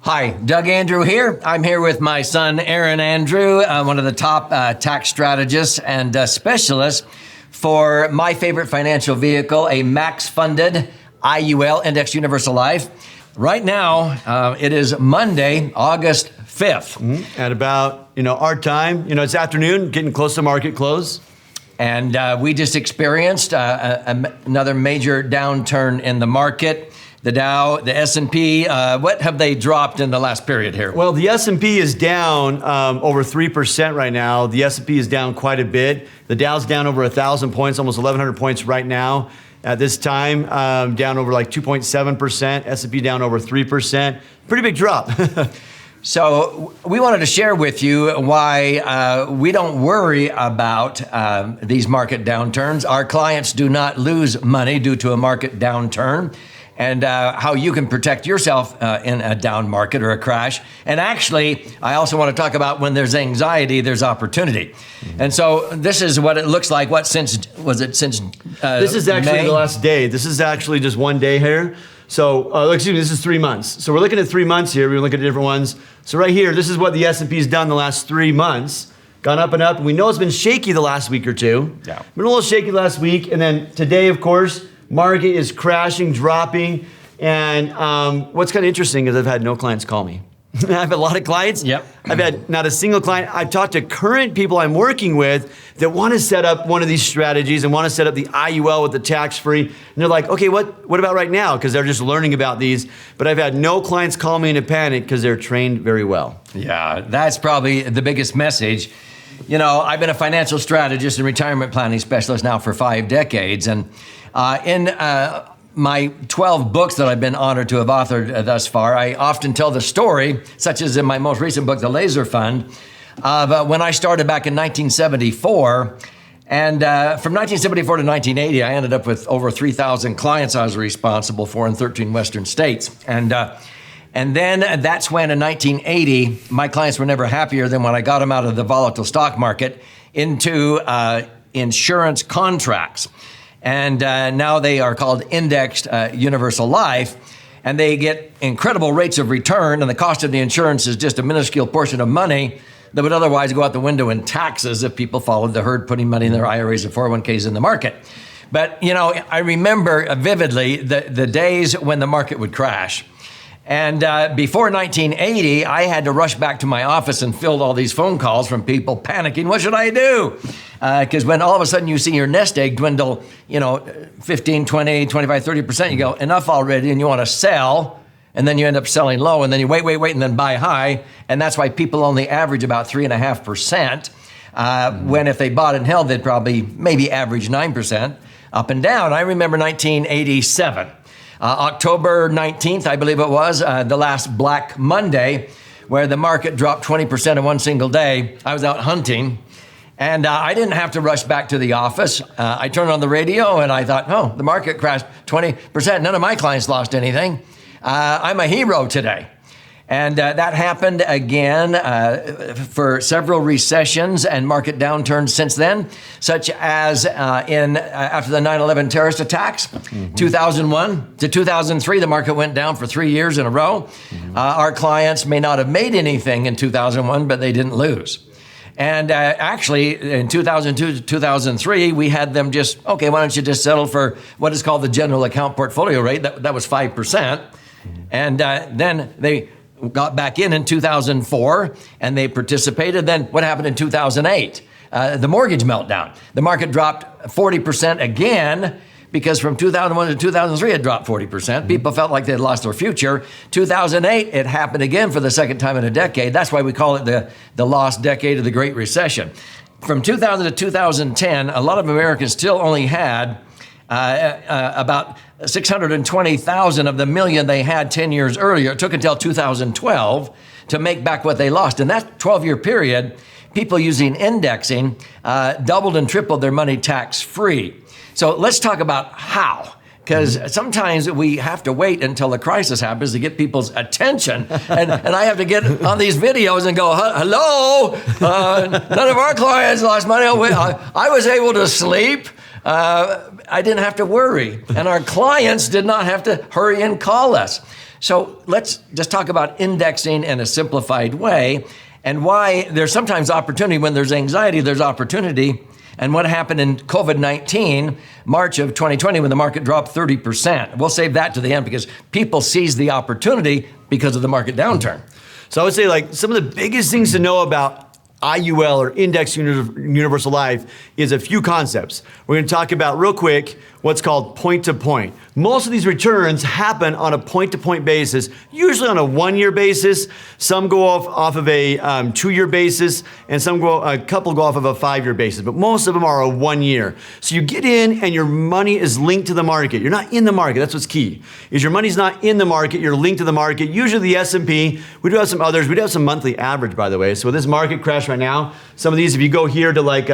Hi, Doug Andrew here. I'm here with my son, Aaron Andrew, one of the top tax strategists and specialists for my favorite financial vehicle, a max-funded IUL, Indexed Universal Life. Right now, it is Monday, August 5th. At about, our time, it's afternoon, getting close to market close. And we just experienced another major downturn in the market. The Dow, the S&P, what have they dropped in the last period here? Well, the S&P is down over 3% right now. The S&P is down quite a bit. The Dow's down over 1,000 points, almost 1,100 points right now. At this time, down over like 2.7%. S&P down over 3%. Pretty big drop. So we wanted to share with you why we don't worry about these market downturns. Our clients do not lose money due to a market downturn, and how you can protect yourself in a down market or a crash. And actually, I also want to talk about when there's anxiety, there's opportunity. And so this is what it looks like. This is actually May? The last day. This is actually just one day here. So, excuse me, this is 3 months. So we're looking at 3 months here. We're looking at different ones. So right here, this is what the S&P's done the last 3 months. Gone up and up. And we know it's been shaky the last week or two. Yeah. Been a little shaky last week. And then today, of course, market is crashing, dropping. And what's kind of interesting is I've had no clients call me. I have a lot of clients. Yep. I've had not a single client. I've talked to current people I'm working with that want to set up one of these strategies and want to set up the IUL with the tax-free. And they're like, okay, what about right now? Because they're just learning about these. But I've had no clients call me in a panic because they're trained very well. Yeah, that's probably the biggest message. I've been a financial strategist and retirement planning specialist now for 5 decades. And in my 12 books that I've been honored to have authored thus far, I often tell the story, such as in my most recent book, The Laser Fund, of when I started back in 1974. And from 1974 to 1980, I ended up with over 3,000 clients I was responsible for in 13 Western states. And then that's when in 1980, my clients were never happier than when I got them out of the volatile stock market into insurance contracts. And now they are called Indexed Universal Life, and they get incredible rates of return, and the cost of the insurance is just a minuscule portion of money that would otherwise go out the window in taxes if people followed the herd putting money in their IRAs and 401ks in the market. But, I remember vividly the days when the market would crash. And before 1980, I had to rush back to my office and field all these phone calls from people panicking. What should I do? Because when all of a sudden you see your nest egg dwindle, 15, 20, 25, 30%, you go, enough already, and you want to sell, and then you end up selling low, and then you wait, and then buy high. And that's why people only average about 3.5%, when if they bought and held, they'd probably maybe average 9% up and down. I remember 1987. October 19th, I believe it was, the last Black Monday, where the market dropped 20% in one single day. I was out hunting, and I didn't have to rush back to the office. I turned on the radio, and I thought, the market crashed 20%. None of my clients lost anything. I'm a hero today. And that happened again for several recessions and market downturns since then, such as after the 9/11 terrorist attacks, 2001 to 2003, the market went down for 3 years in a row. Our clients may not have made anything in 2001, but they didn't lose. And actually, in 2002 to 2003, we had them just, okay, why don't you just settle for what is called the general account portfolio rate? That was 5%. And then they got back in 2004, and they participated. Then what happened in 2008? The mortgage meltdown. The market dropped 40% again, because from 2001 to 2003, it dropped 40%. People felt like they had lost their future. 2008, it happened again for the second time in a decade. That's why we call it the lost decade of the Great Recession. From 2000 to 2010, a lot of Americans still only had about 620,000 of the million they had 10 years earlier. It took until 2012 to make back what they lost. In that 12-year period, people using indexing doubled and tripled their money tax-free. So let's talk about how. Because sometimes we have to wait until the crisis happens to get people's attention. And I have to get on these videos and go, hello, none of our clients lost money. I was able to sleep. I didn't have to worry. And our clients did not have to hurry and call us. So let's just talk about indexing in a simplified way and why there's sometimes opportunity. When there's anxiety, there's opportunity. And what happened in COVID-19, March of 2020, when the market dropped 30%. We'll save that to the end because people seized the opportunity because of the market downturn. So I would say like some of the biggest things to know about IUL or Index Universal Life is a few concepts. We're going to talk about real quick what's called point-to-point. Most of these returns happen on a point-to-point basis, usually on a 1-year basis. Some go off of a 2-year basis, and a couple go off of a 5-year basis, but most of them are a 1 year. So you get in and your money is linked to the market. You're not in the market. That's what's key. Is your money's not in the market, you're linked to the market. Usually the S&P. We do have some others. We do have some monthly average, by the way. So with this market crash right now, some of these, if you go here to like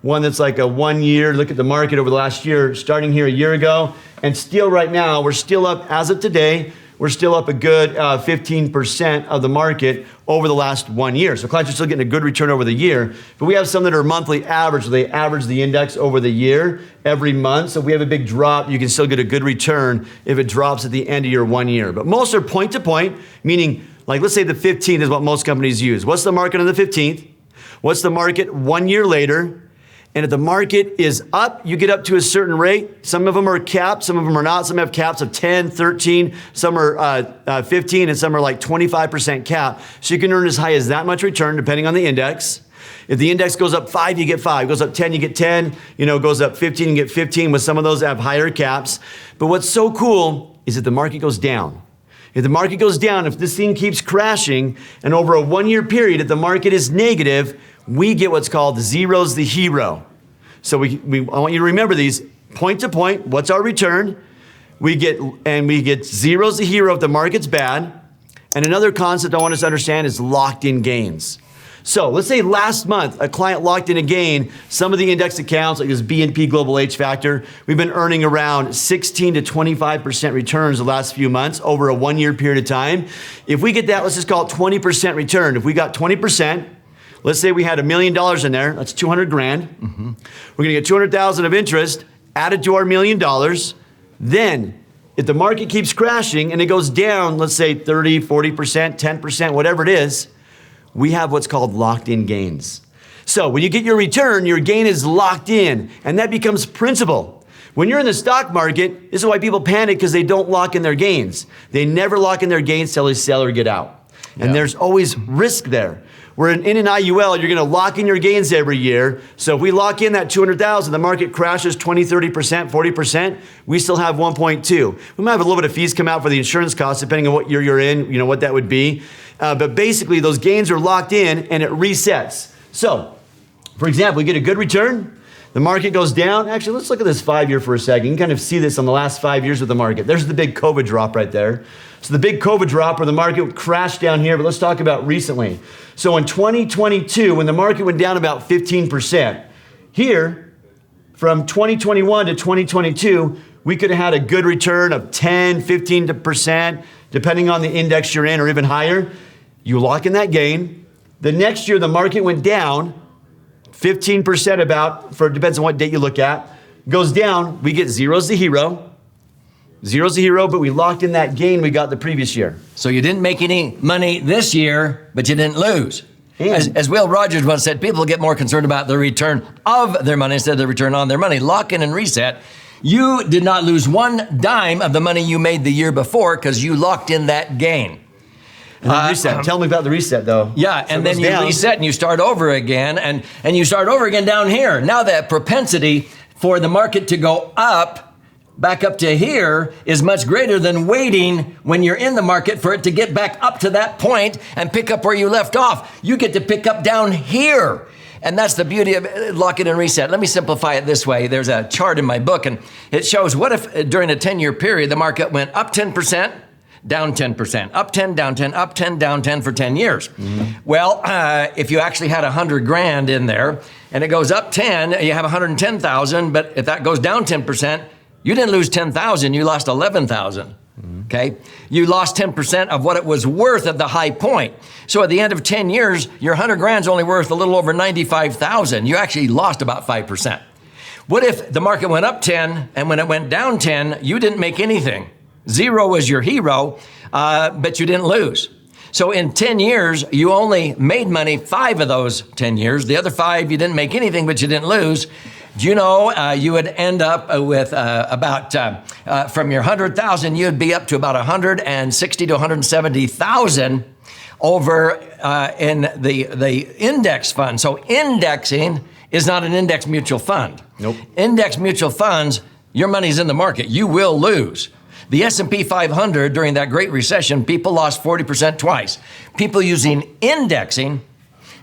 one that's like a 1 year, look at the market over the last year, starting here a year ago, and still right now, we're still up, as of today, we're still up a good 15% of the market over the last 1 year. So clients are still getting a good return over the year, but we have some that are monthly average, so they average the index over the year every month. So if we have a big drop, you can still get a good return if it drops at the end of your 1 year. But most are point to point, meaning like let's say the 15th is what most companies use. What's the market on the 15th? What's the market 1 year later? And if the market is up, you get up to a certain rate. Some of them are capped, some of them are not. Some have caps of 10, 13, some are 15, and some are like 25% cap. So you can earn as high as that much return depending on the index. If the index goes up 5, you get 5. Goes up 10, you get 10. Goes up 15, you get 15. With some of those that have higher caps. But what's so cool is that the market goes down. If the market goes down, if this thing keeps crashing, and over a 1 year period, if the market is negative, we get what's called zeros the hero. So I want you to remember these. Point to point, what's our return? We get zeros the hero if the market's bad. And another concept I want us to understand is locked in gains. So let's say last month, a client locked in a gain. Some of the index accounts, like this B&P Global H Factor, we've been earning around 16 to 25% returns the last few months over a 1 year period of time. If we get that, let's just call it 20% return. If we got 20%, let's say we had $1 million in there, that's 200 grand. Mm-hmm. We're gonna get 200,000 of interest added to our $1 million. Then, if the market keeps crashing and it goes down, let's say 30, 40%, 10%, whatever it is, we have what's called locked in gains. So when you get your return, your gain is locked in, and that becomes principal. When you're in the stock market, this is why people panic, because they don't lock in their gains. They never lock in their gains till they sell or get out. And there's always risk there. Where in an IUL, you're gonna lock in your gains every year. So if we lock in that 200,000, the market crashes 20, 30%, 40%, we still have 1.2. We might have a little bit of fees come out for the insurance costs, depending on what year you're in, what that would be. But basically, those gains are locked in and it resets. So, for example, we get a good return, the market goes down. Actually, let's look at this 5 year for a second. You can kind of see this on the last 5 years with the market. There's the big COVID drop right there. So the big COVID drop where the market crashed down here, but let's talk about recently. So in 2022, when the market went down about 15%, here, from 2021 to 2022, we could have had a good return of 10, 15%, depending on the index you're in, or even higher. You lock in that gain. The next year, the market went down 15% depends on what date you look at, goes down, we get zeros the hero. Zero's the hero, but we locked in that gain we got the previous year. So you didn't make any money this year, but you didn't lose. As Will Rogers once said, people get more concerned about the return of their money instead of the return on their money. Lock in and reset. You did not lose one dime of the money you made the year before because you locked in that gain. Reset. Tell me about the reset, though. Yeah, and then you reset and you start over again, and you start over again down here. Now that propensity for the market to go up, back up to here, is much greater than waiting when you're in the market for it to get back up to that point and pick up where you left off. You get to pick up down here. And that's the beauty of lock it and reset. Let me simplify it this way. There's a chart in my book, and it shows what if during a 10-year period, the market went up 10%, down 10%, up 10, down 10, up 10, down 10 for 10 years. Mm-hmm. Well, if you actually had 100 grand in there and it goes up 10, you have 110,000, but if that goes down 10%, you didn't lose 10,000, you lost 11,000. Okay? You lost 10% of what it was worth at the high point. So at the end of 10 years, your 100 grand's only worth a little over 95,000. You actually lost about 5%. What if the market went up 10 and when it went down 10, you didn't make anything? Zero was your hero, but you didn't lose. So in 10 years, you only made money 5 of those 10 years. The other 5, you didn't make anything, but you didn't lose. Do you know you would end up with about, from your 100,000, you'd be up to about 160 to 170,000 over in the index fund. So indexing is not an index mutual fund. Nope. Index mutual funds, your money's in the market. You will lose. The S&P 500 during that Great Recession, people lost 40% twice. People using indexing,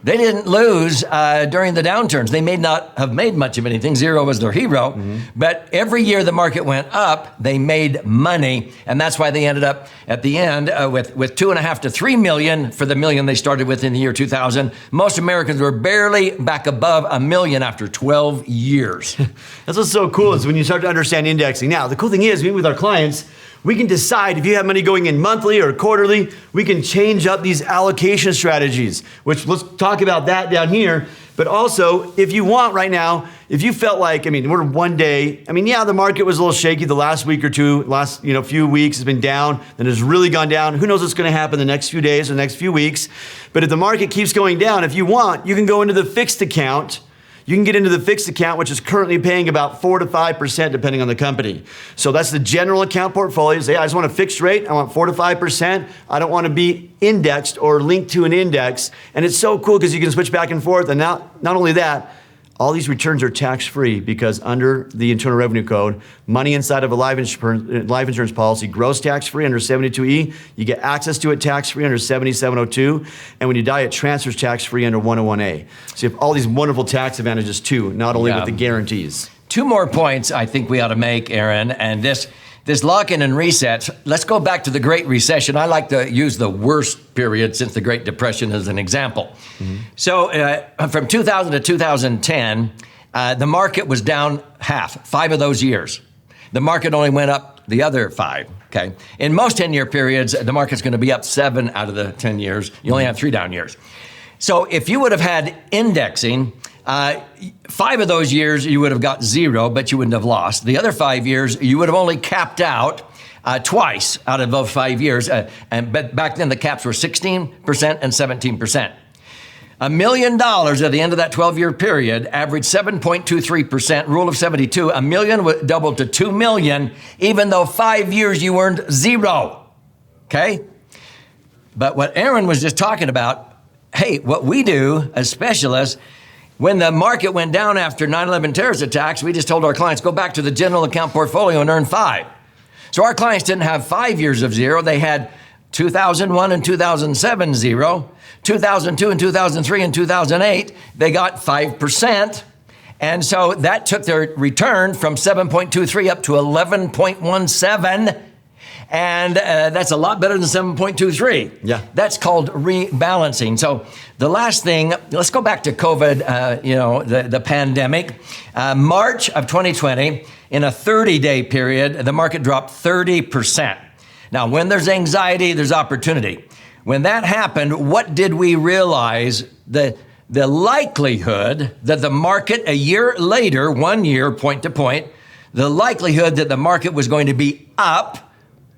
they didn't lose during the downturns. They may not have made much of anything. Zero was their hero. But every year the market went up, they made money. And that's why they ended up at the end with 2.5 to 3 million for the million they started with in the year 2000. Most Americans were barely back above a million after 12 years. That's what's so cool is when you start to understand indexing. Now, the cool thing is, with our clients, we can decide if you have money going in monthly or quarterly, we can change up these allocation strategies, which let's talk about that down here. But also, if you want right now, if you felt like, we're one day, the market was a little shaky the last week or two, last few weeks has been down, then it's really gone down. Who knows what's going to happen the next few days or the next few weeks. But if the market keeps going down, if you want, you can go into the fixed account. You can get into the fixed account, which is currently paying about 4 to 5%, depending on the company. So that's the general account portfolio. Say, I just want a fixed rate. I want 4 to 5%. I don't want to be indexed or linked to an index. And it's so cool because you can switch back and forth. And not only that, all these returns are tax-free because under the Internal Revenue Code, money inside of a life insurance policy grows tax-free under 72E. You get access to it tax-free under 7702. And when you die, it transfers tax-free under 101A. So you have all these wonderful tax advantages too, not only with the guarantees. 2 more points I think we ought to make, Aaron, and this lock-in and reset. Let's go back to the Great Recession. I like to use the worst period since the Great Depression as an example. So from 2000 to 2010, the market was down half, 5 of those years. The market only went up the other 5, okay? In most 10-year periods, the market's gonna be up 7 out of the 10 years. You only have 3 down years. So if you would have had indexing, 5 of those years, you would have got 0, but you wouldn't have lost. The other 5 years, you would have only capped out twice out of those 5 years. But back then, the caps were 16% and 17%. $1 million at the end of that 12-year period averaged 7.23%, rule of 72. $1 million doubled to $2 million, even though 5 years you earned 0, okay? But what Aaron was just talking about, hey, what we do as specialists, when the market went down after 9/11 terrorist attacks, we just told our clients, go back to the general account portfolio and earn 5. So our clients didn't have 5 years of 0. They had 2001 and 2007 0, 2002 and 2003 and 2008. They got 5%. And so that took their return from 7.23 up to 11.17. And that's a lot better than 7.23. Yeah. That's called rebalancing. So the last thing, let's go back to COVID, the pandemic. March of 2020, in a 30-day period, the market dropped 30%. Now, when there's anxiety, there's opportunity. When that happened, what did we realize? The likelihood that the market a year later, 1 year, point to point, the likelihood that the market was going to be up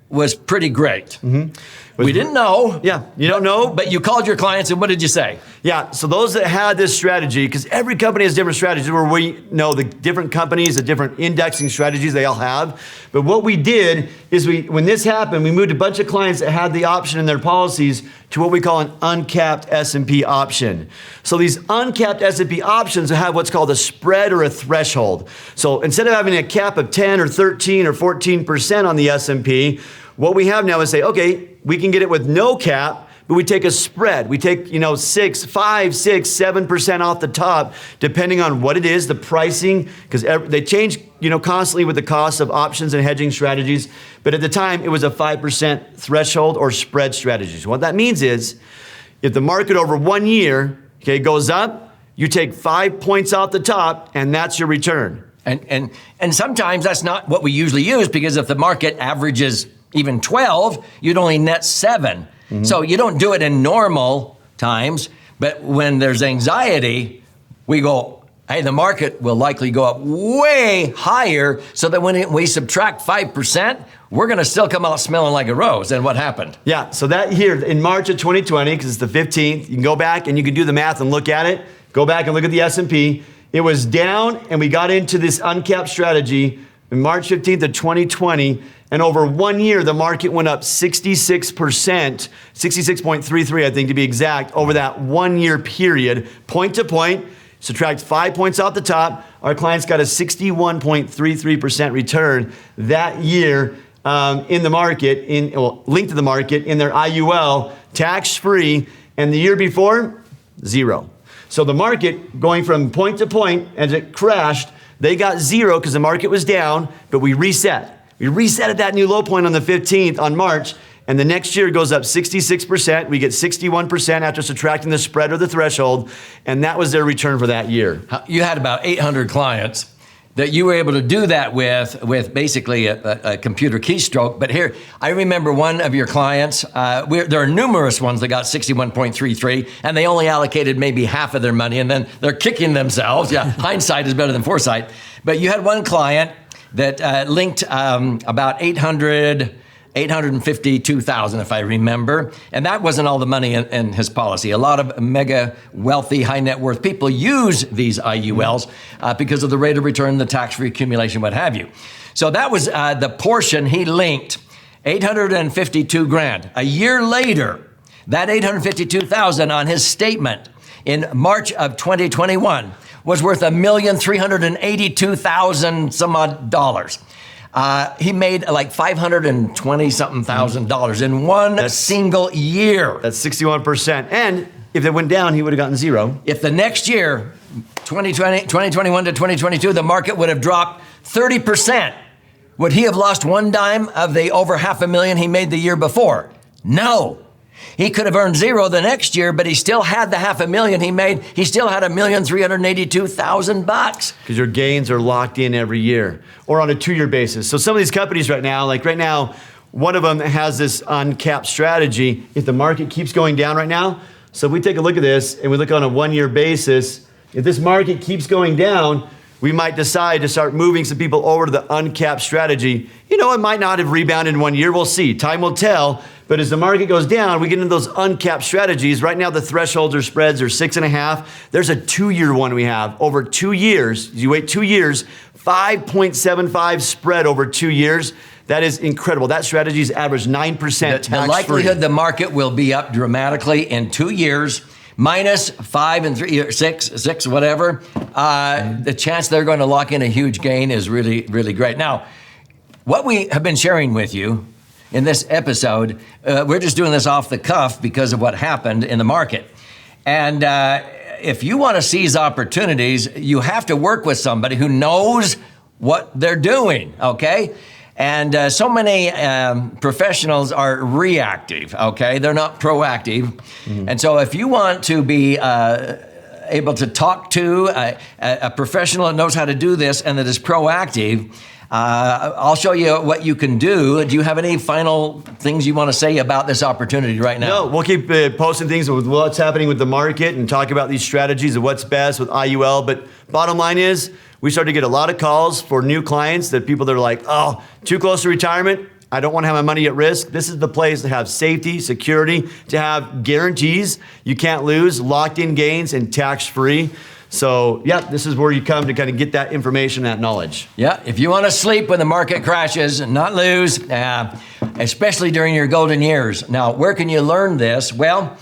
was pretty great. We didn't know. Yeah, you don't know. But you called your clients and what did you say? Yeah, so those that had this strategy, because every company has different strategies where we know the different companies, the different indexing strategies they all have. But what we did is when this happened, we moved a bunch of clients that had the option in their policies to what we call an uncapped S&P option. So these uncapped S&P options have what's called a spread or a threshold. So instead of having a cap of 10 or 13 or 14% on the S&P, what we have now is say, okay, we can get it with no cap, but we take a spread. We take, 6, 5, 6, 7% off the top, depending on what it is, the pricing, because they change, constantly with the cost of options and hedging strategies. But at the time, it was a 5% threshold or spread strategy. So what that means is, if the market over 1 year, goes up, you take 5 points off the top, and that's your return. And sometimes that's not what we usually use, because if the market averages even 12, you'd only net 7. So you don't do it in normal times, but when there's anxiety, we go Hey, the market will likely go up way higher, so that when we subtract 5%, we're going to still come out smelling like a rose. And what happened? Yeah, so that year, in March of 2020, because it's the 15th, you can go back and you can do the math and look at it. Go back and look at the S&P. It was down, and we got into this uncapped strategy in March 15th of 2020, and over 1 year, the market went up 66%, 66.33, I think to be exact, over that 1 year period, point to point. Subtract 5 points off the top. Our clients got a 61.33% return that year in the market, linked to the market in their IUL, tax-free, and the year before, 0. So the market going from point to point as it crashed, they got 0 because the market was down, but we reset. We reset at that new low point on the 15th on March, and the next year it goes up 66%. We get 61% after subtracting the spread or the threshold, and that was their return for that year. You had about 800 clients that you were able to do that with basically a computer keystroke. But here, I remember one of your clients, there are numerous ones that got 61.33, and they only allocated maybe half of their money, and then they're kicking themselves. Yeah, hindsight is better than foresight. But you had one client that linked about 852,000, if I remember. And that wasn't all the money in his policy. A lot of mega wealthy, high net worth people use these IULs because of the rate of return, the tax-free accumulation, what have you. So that was the portion he linked, 852 grand. A year later, that 852,000 on his statement in March of 2021 was worth $1,382,000 some odd dollars. He made like $520-something thousand in one single year. That's 61%. And if it went down, he would have gotten 0. If the next year, 2021 to 2022, the market would have dropped 30%, would he have lost one dime of the over $500,000 he made the year before? No. He could have earned 0 the next year, but he still had the $500,000 he made. He still had $1,382,000. Because your gains are locked in every year or on a 2-year basis. So some of these companies right now, one of them has this uncapped strategy. If the market keeps going down right now, so if we take a look at this and we look on a 1-year basis, if this market keeps going down, we might decide to start moving some people over to the uncapped strategy. It might not have rebounded in 1 year. We'll see. Time will tell. But as the market goes down, we get into those uncapped strategies. Right now, the thresholds or spreads are 6.5. There's a 2-year one we have. Over 2 years, you wait 2 years, 5.75 spread over 2 years. That is incredible. That strategy's averaged 9% tax-free. The likelihood the market will be up dramatically in 2 years, minus 5 and 3 or 6, whatever. The chance they're going to lock in a huge gain is really, really great. Now, what we have been sharing with you in this episode, we're just doing this off the cuff because of what happened in the market. And if you want to seize opportunities, you have to work with somebody who knows what they're doing, okay? And so many professionals are reactive, okay? They're not proactive. Mm-hmm. And so if you want to be able to talk to a professional that knows how to do this and that is proactive, I'll show you what you can do. Do you have any final things you want to say about this opportunity right now? No, we'll keep posting things with what's happening with the market and talk about these strategies of what's best with IUL. But bottom line is, we start to get a lot of calls for new clients that people that are like, oh, too close to retirement. I don't want to have my money at risk. This is the place to have safety, security, to have guarantees you can't lose, locked in gains, and tax-free. So, yeah, this is where you come to kind of get that information, that knowledge. Yeah, if you want to sleep when the market crashes and not lose, especially during your golden years. Now, where can you learn this? Well,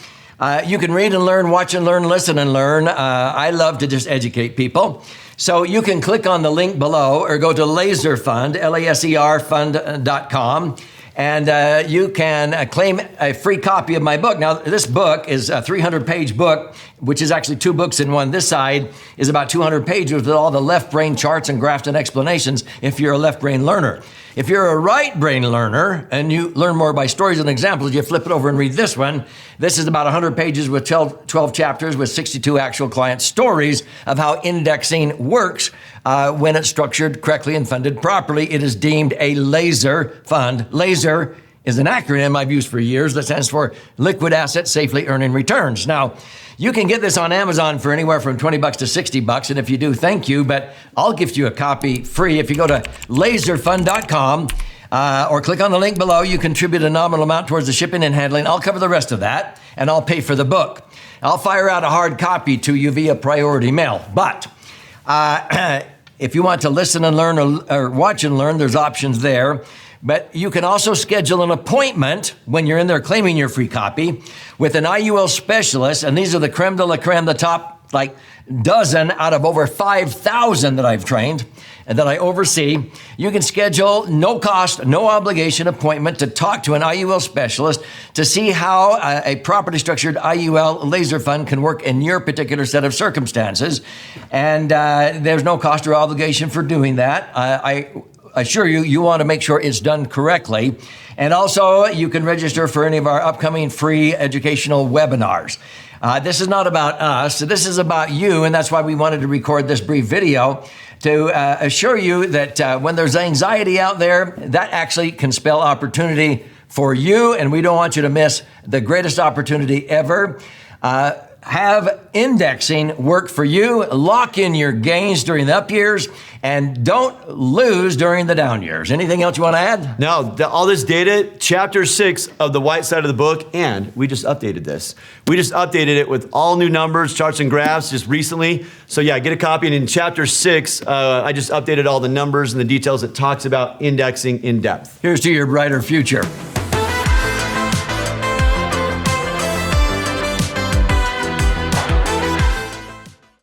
you can read and learn, watch and learn, listen and learn. I love to just educate people. So you can click on the link below or go to Laser Fund, laserfund.com. And you can claim a free copy of my book. Now, this book is a 300-page book, which is actually 2 books in one. This side is about 200 pages with all the left brain charts and graphs and explanations if you're a left brain learner. If you're a right brain learner and you learn more by stories and examples, you flip it over and read this one. This is about 100 pages with 12 chapters with 62 actual client stories of how indexing works when it's structured correctly and funded properly. It is deemed a laser fund. Laser is an acronym I've used for years that stands for Liquid Asset Safely Earning Returns. Now, you can get this on Amazon for anywhere from $20 to $60, and if you do, thank you, but I'll gift you a copy free. If you go to laserfund.com or click on the link below, you contribute a nominal amount towards the shipping and handling. I'll cover the rest of that, and I'll pay for the book. I'll fire out a hard copy to you via priority mail, but if you want to listen and learn or watch and learn, there's options there. But you can also schedule an appointment when you're in there claiming your free copy with an IUL specialist. And these are the creme de la creme, the top like dozen out of over 5,000 that I've trained and that I oversee. You can schedule no cost, no obligation appointment to talk to an IUL specialist to see how a properly structured IUL laser fund can work in your particular set of circumstances. And there's no cost or obligation for doing that. I assure you, you want to make sure it's done correctly. And also, you can register for any of our upcoming free educational webinars. This is not about us. This is about you, and that's why we wanted to record this brief video to assure you that when there's anxiety out there, that actually can spell opportunity for you, and we don't want you to miss the greatest opportunity ever. Have indexing work for you, lock in your gains during the up years, and don't lose during the down years. Anything else you want to add? No, all this data, chapter 6 of the white side of the book, and we just updated this. We just updated it with all new numbers, charts, and graphs just recently. So yeah, get a copy. And in chapter 6, I just updated all the numbers and the details. It talks about indexing in depth. Here's to your brighter future.